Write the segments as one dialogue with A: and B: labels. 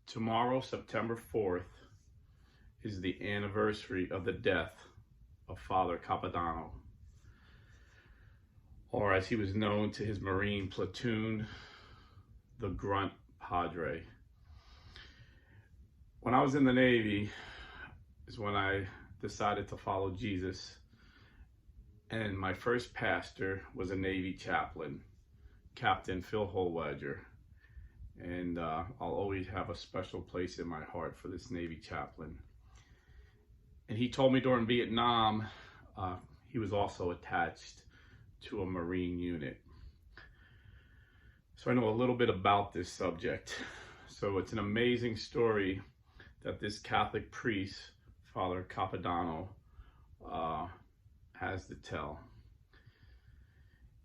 A: Tomorrow, September 4th, is the anniversary of the death of Father Capadona, or as he was known to his Marine platoon, the Grunt Padre. When I was in the Navy is when I decided to follow Jesus, and my first pastor was a Navy chaplain, Captain Phil Holwedger. And I'll always have a special place in my heart for this Navy chaplain. And he told me during Vietnam, he was also attached to a Marine unit. So I know a little bit about this subject. So it's an amazing story that this Catholic priest, Father Capadona, has to tell.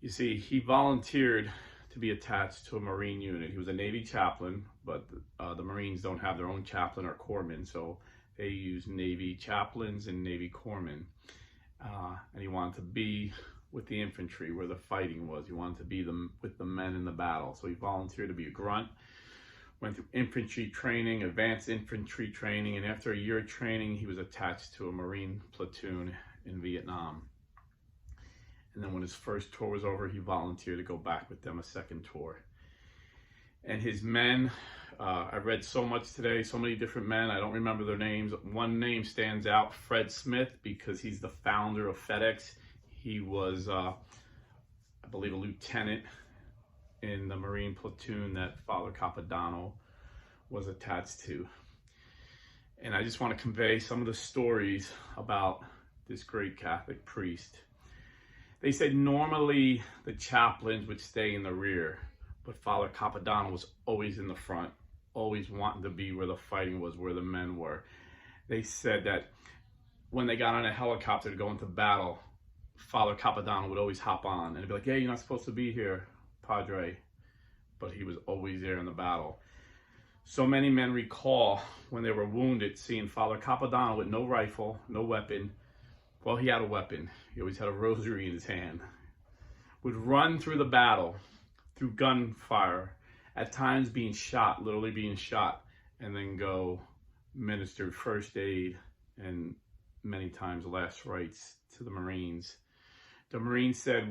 A: You see, he volunteered to be attached to a Marine unit. He was a Navy chaplain, but the Marines don't have their own chaplain or corpsman, so they use Navy chaplains and Navy corpsmen. And he wanted to be with the infantry where the fighting was. He wanted to be with the men in the battle. So he volunteered to be a grunt, went through infantry training, advanced infantry training, and after a year of training, he was attached to a Marine platoon in Vietnam. And then when his first tour was over, he volunteered to go back with them a second tour. And his men, I read so much today, so many different men, I don't remember their names. One name stands out, Fred Smith, because he's the founder of FedEx. He was, I believe, a lieutenant in the Marine platoon that Father Capadona was attached to. And I just want to convey some of the stories about this great Catholic priest. They said normally the chaplains would stay in the rear, but Father Capadona was always in the front, always wanting to be where the fighting was, where the men were. They said that when they got on a helicopter to go into battle, Father Capadona would always hop on and be like, "Hey, you're not supposed to be here, Padre." But he was always there in the battle. So many men recall when they were wounded, seeing Father Capadona with no rifle, no weapon. Well, he had a weapon. He always had a rosary in his hand. Would run through the battle, through gunfire, at times being shot, literally being shot, and then go minister first aid and many times last rites to the Marines. The Marines said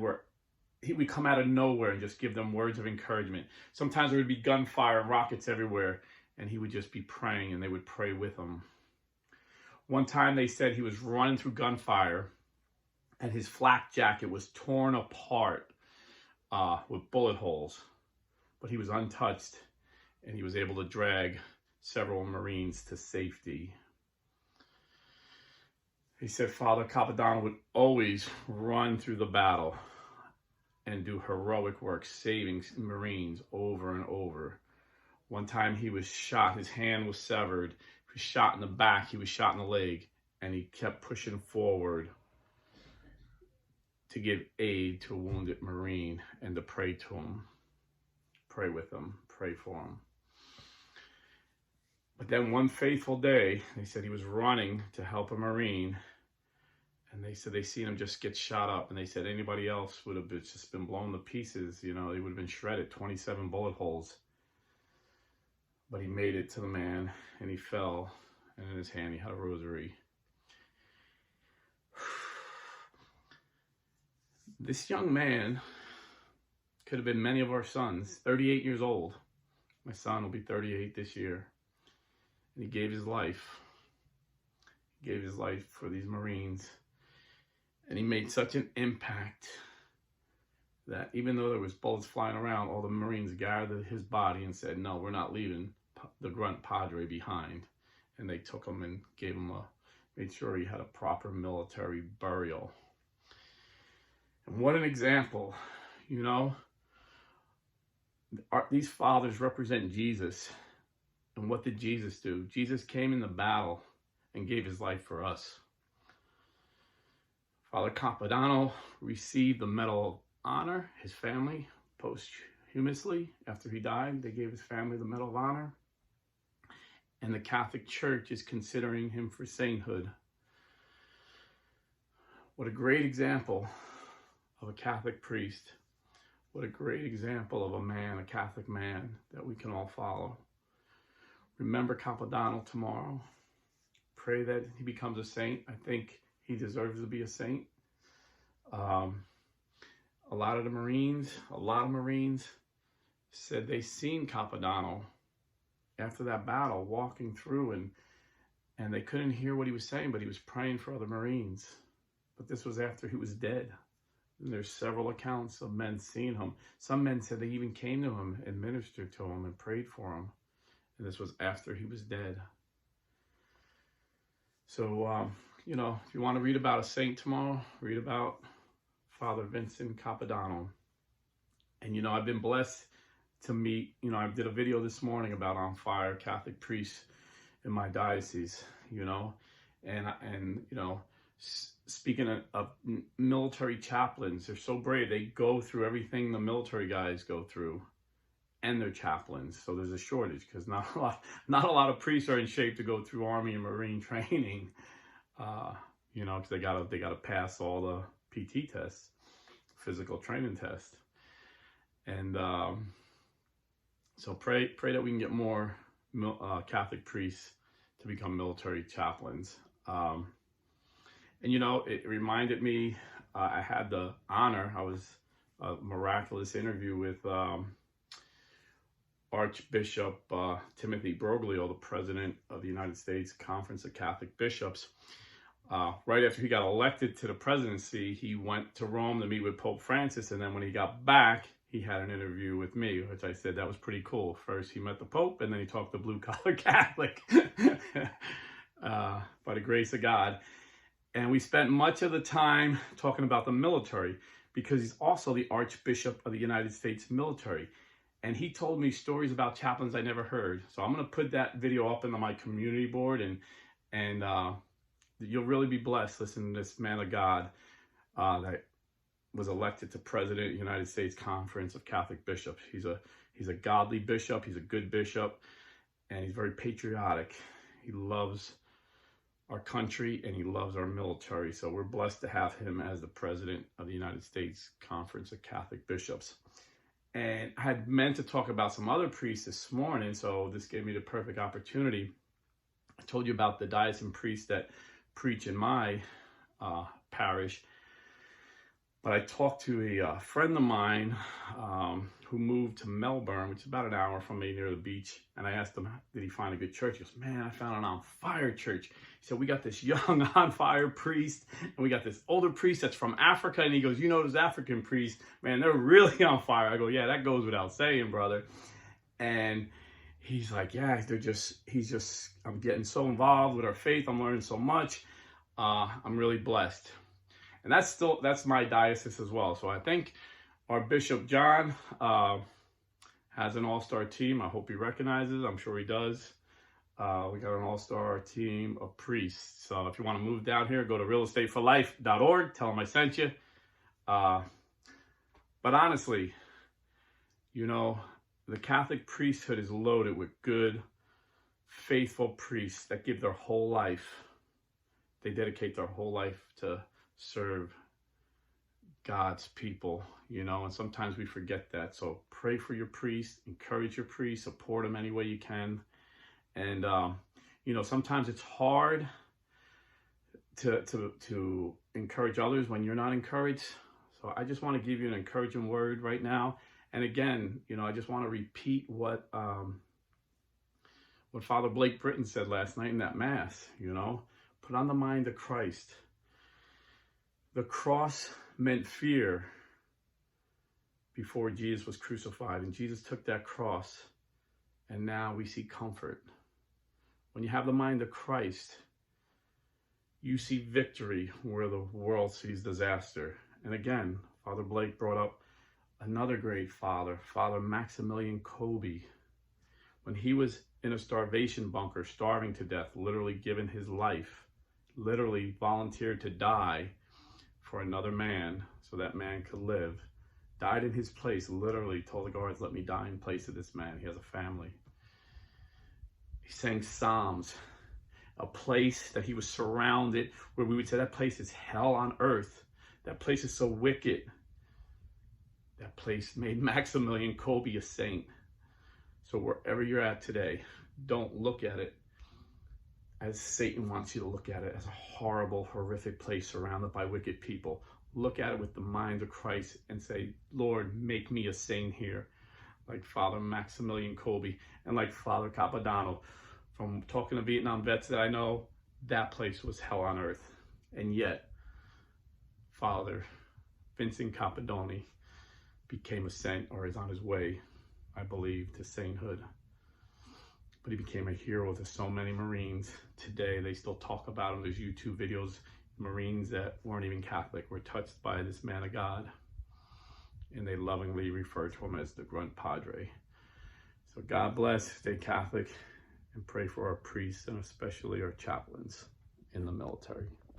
A: he would come out of nowhere and just give them words of encouragement. Sometimes there would be gunfire and rockets everywhere, and he would just be praying, and they would pray with him. One time they said he was running through gunfire and his flak jacket was torn apart with bullet holes, but he was untouched and he was able to drag several Marines to safety. He said Father Capadona would always run through the battle and do heroic work, saving Marines over and over. One time he was shot, his hand was severed. He was shot in the back, he was shot in the leg, and he kept pushing forward to give aid to a wounded Marine and to pray to him, pray with him, pray for him. But then one fateful day, they said he was running to help a Marine, and they said they seen him just get shot up, and they said anybody else would have just been blown to pieces, you know, they would have been shredded, 27 bullet holes. But he made it to the man, and he fell, and in his hand he had a rosary. This young man could have been many of our sons, 38 years old. My son will be 38 this year. And he gave his life. He gave his life for these Marines. And he made such an impact that even though there was bullets flying around, all the Marines gathered his body and said, "No, we're not leaving the Grunt Padre behind." And they took him and made sure he had a proper military burial. And what an example, you know. These fathers represent Jesus. And what did Jesus do? Jesus came in the battle and gave his life for us. Father Capadona received the Medal of Honor, his family, posthumously, after he died. They gave his family the Medal of Honor. And the Catholic Church is considering him for sainthood. What a great example of a Catholic priest. What a great example of a man, a Catholic man, that we can all follow. remember Capadona tomorrow. Pray that he becomes a saint. I think he deserves to be a saint. A lot of Marines said they seen Capadona after that battle walking through, and they couldn't hear what he was saying, but he was praying for other Marines. But this was after he was dead. And there's several accounts of men seeing him. Some men said they even came to him and ministered to him and prayed for him. And this was after he was dead. So, you know, if you want to read about a saint tomorrow, read about Father Vincent Capadona. And, you know, I've been blessed to meet, you know, I did a video this morning about on fire Catholic priests in my diocese, you know, and you know, speaking of military chaplains, they're so brave. They go through everything the military guys go through, and they're chaplains. So there's a shortage because not a lot of priests are in shape to go through Army and Marine training, you know, because they gotta pass all the PT tests, physical training tests, and so pray that we can get more Catholic priests to become military chaplains. And you know, it reminded me, I had the honor, I was a miraculous interview with Archbishop Timothy Broglio, the president of the United States Conference of Catholic Bishops. Right after he got elected to the presidency, he went to Rome to meet with Pope Francis, and then when he got back, he had an interview with me, which I said that was pretty cool. First, he met the Pope, and then he talked to blue-collar Catholic, by the grace of God. And we spent much of the time talking about the military, because he's also the Archbishop of the United States military. And he told me stories about chaplains I never heard. So I'm going to put that video up into my community board, and you'll really be blessed listening to this man of God that was elected to president of the United States Conference of Catholic Bishops. He's a godly bishop. He's a good bishop, and he's very patriotic. He loves our country and he loves our military. So we're blessed to have him as the president of the United States Conference of Catholic Bishops. And I had meant to talk about some other priests this morning, so this gave me the perfect opportunity. I told you about the diocesan priests that preach in my parish. But I talked to a friend of mine who moved to Melbourne, which is about an hour from me near the beach. And I asked him, did he find a good church? He goes, man, I found an on-fire church. He said, we got this young on-fire priest, and we got this older priest that's from Africa. And he goes, you know, those African priests, man, they're really on fire. I go, yeah, that goes without saying, brother. And he's like, yeah, I'm getting so involved with our faith. I'm learning so much. I'm really blessed. And that's my diocese as well. So I think our Bishop John has an all-star team. I hope he recognizes. I'm sure he does. We got an all-star team of priests. So if you want to move down here, go to realestateforlife.org. Tell them I sent you. But honestly, you know, the Catholic priesthood is loaded with good, faithful priests that give their whole life. They dedicate their whole life to serve God's people, you know, and sometimes we forget that. So pray for your priest, encourage your priest, support them any way you can. And, you know, sometimes it's hard to encourage others when you're not encouraged. So I just want to give you an encouraging word right now. And again, you know, I just want to repeat what Father Blake Britton said last night in that Mass, you know, put on the mind of Christ. The cross meant fear before Jesus was crucified, and Jesus took that cross, and now we see comfort. When you have the mind of Christ, you see victory where the world sees disaster. And again, Father Blake brought up another great father, Father Maximilian Kolbe. When he was in a starvation bunker, starving to death, literally giving his life, literally volunteered to die for another man so that man could live, died in his place, literally told the guards, let me die in place of this man. He has a family. He sang Psalms, a place that he was surrounded, where we would say that place is hell on earth. That place is so wicked. That place made Maximilian Kolbe a saint. So wherever you're at today, Don't look at it as Satan wants you to look at it, as a horrible, horrific place surrounded by wicked people. Look at it with the mind of Christ and say, Lord, make me a saint here, like Father Maximilian Kolbe and like Father Capadona. From talking to Vietnam vets that I know, that place was hell on earth. And yet, Father Vincent Capadona became a saint, or is on his way, I believe, to sainthood. But he became a hero to so many Marines. Today, they still talk about him. There's YouTube videos. Marines that weren't even Catholic were touched by this man of God. And they lovingly refer to him as the Grunt Padre. So God bless, stay Catholic, and pray for our priests and especially our chaplains in the military.